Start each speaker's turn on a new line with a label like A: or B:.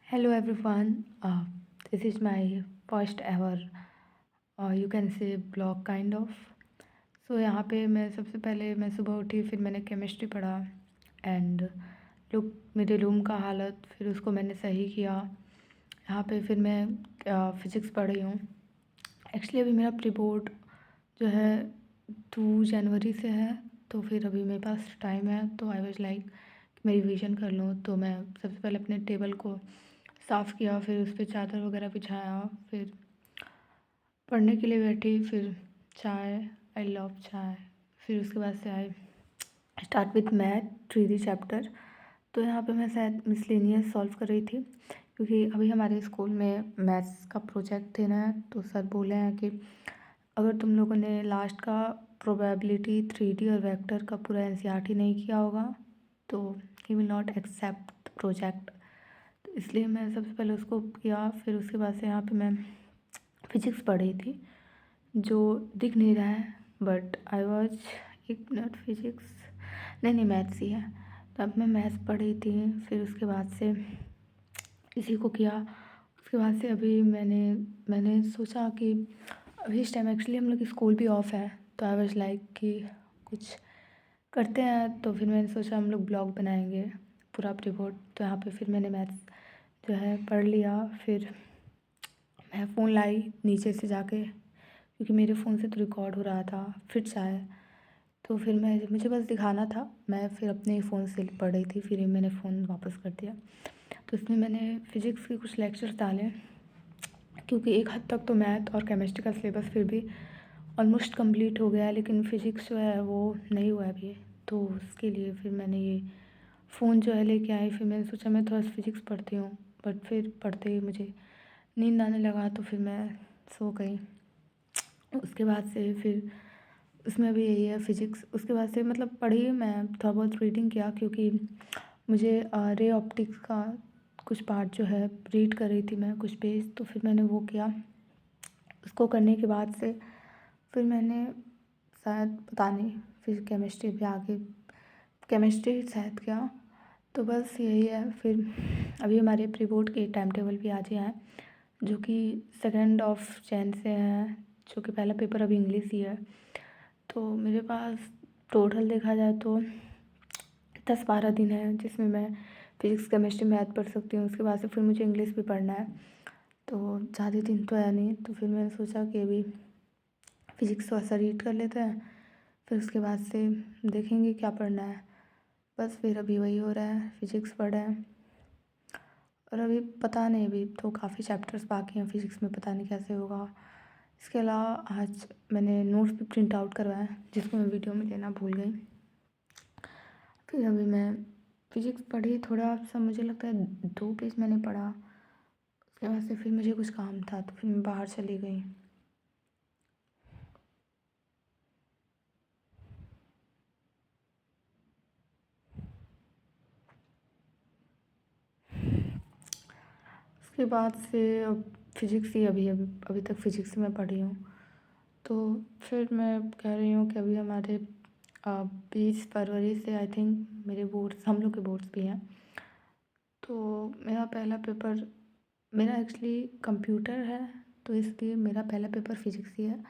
A: Hello everyone. This is my first ever you can say blog kind of. सो यहाँ पे मैं सबसे पहले मैं सुबह उठी फिर मैंने केमिस्ट्री पढ़ा एंड लुक मेरे रूम का हालत फिर उसको मैंने सही किया। यहाँ पे फिर मैं फिज़िक्स पढ़ रही हूँ। एक्चुअली अभी मेरा प्री बोर्ड जो है 2 जनवरी से है, तो फिर अभी मेरे पास टाइम है, तो आई वाज लाइक मैं रिवीजन कर लूँ। तो मैं सबसे पहले अपने टेबल को साफ़ किया, फिर उस पे चादर वगैरह बिछाया, फिर पढ़ने के लिए बैठी, फिर चाय, आई लव चाय। फिर उसके बाद से I start with math 3D chapter. तो यहाँ पे मैं शायद मिसलेनियस सॉल्व कर रही थी, क्योंकि अभी हमारे स्कूल में मैथ्स का प्रोजेक्ट थे ना, तो सर बोले हैं कि अगर तुम लोगों ने लास्ट का प्रोबेबिलिटी 3D और वेक्टर का पूरा एनसीईआरटी नहीं किया होगा तो he will not accept project. तो इसलिए मैं सबसे पहले उसको किया, फिर उसके बाद से यहाँ पे मैं फिजिक्स पढ़ रही थी जो दिख नहीं रहा है, बट आई वॉज एक मिनट फिजिक्स नहीं नहीं मैथ्स ही है। तो अब मैं मैथ्स पढ़ रही थी, फिर उसके बाद से इसी को किया। उसके बाद से अभी मैंने सोचा कि अभी इस टाइम एक्चुअली हम लोग की स्कूल भी ऑफ है, तो आई वाज लाइक कि कुछ करते हैं। तो फिर मैंने सोचा हम लोग ब्लॉग बनाएंगे पूरा रिपोर्ट। तो यहाँ पे फिर मैंने मैथ्स जो है पढ़ लिया, फिर मैं फ़ोन लाई नीचे से जाके, क्योंकि मेरे फ़ोन से तो रिकॉर्ड हो रहा था, फिर चाहे तो फिर मैं मुझे बस दिखाना था, मैं फिर अपने फ़ोन से पढ़ रही थी, फिर मैंने फ़ोन वापस कर दिया। तो इसमें मैंने फ़िज़िक्स के कुछ लेक्चर्स डाले, क्योंकि एक हद तक तो मैथ और केमिस्ट्री का सिलेबस फिर भी ऑलमोस्ट कंप्लीट हो गया है, लेकिन फ़िज़िक्स जो है वो नहीं हुआ है अभी। तो उसके लिए फिर मैंने ये फ़ोन जो है लेके आई, फिर मैंने सोचा मैं थोड़ा फ़िज़िक्स पढ़ती हूँ, बट फिर पढ़ते ही मुझे नींद आने लगा, तो फिर मैं सो गई। उसके बाद से फिर उसमें भी यही है फ़िज़िक्स। उसके बाद से मतलब पढ़ी, मैं थोड़ा बहुत रीडिंग किया, क्योंकि मुझे रे ऑप्टिक्स का कुछ पार्ट जो है रीड कर रही थी मैं कुछ पेज, तो फिर मैंने वो किया। उसको करने के बाद से फिर मैंने शायद पता नहीं फिर केमिस्ट्री भी आगे केमिस्ट्री शायद किया। तो बस यही है। फिर अभी हमारे प्री बोर्ड के टाइम टेबल भी आज ही हैं, जो कि 2 जैन से है, जो कि पहला पेपर अभी इंग्लिश ही है। तो मेरे पास टोटल देखा जाए तो 10-12 दिन है, जिसमें मैं फिज़िक्स केमिस्ट्री मैथ पढ़ सकती हूँ। उसके बाद से फिर मुझे इंग्लिश भी पढ़ना है, तो ज़्यादा दिन तो है नहीं। तो फिर मैंने सोचा कि अभी फ़िज़िक्स थोड़ा सा रीड कर लेते हैं, फिर उसके बाद से देखेंगे क्या पढ़ना है। बस फिर अभी वही हो रहा है, फ़िज़िक्स पढ़ रहे हैं। और अभी पता नहीं, अभी तो काफ़ी चैप्टर्स बाकी हैं फ़िज़िक्स में, पता नहीं कैसे होगा। इसके अलावा आज मैंने नोट्स भी प्रिंट आउट करवाया, जिसको मैं वीडियो में लेना भूल गई। फिर अभी मैं फ़िज़िक्स पढ़ी थोड़ा सा, मुझे लगता है 2 पेज मैंने पढ़ा। उसके बाद से फिर मुझे कुछ काम था, तो फिर मैं बाहर चली गई। उसके बाद से अब फिज़िक्स ही अभी तक फ़िज़िक्स ही मैं पढ़ी हूँ। तो फिर मैं कह रही हूँ कि अभी हमारे 20 फरवरी से आई थिंक मेरे बोर्ड्स, हम लोग के बोर्ड्स भी हैं। तो मेरा पहला पेपर, मेरा एक्चुअली कंप्यूटर है, तो इसलिए मेरा पहला पेपर फ़िज़िक्स ही है।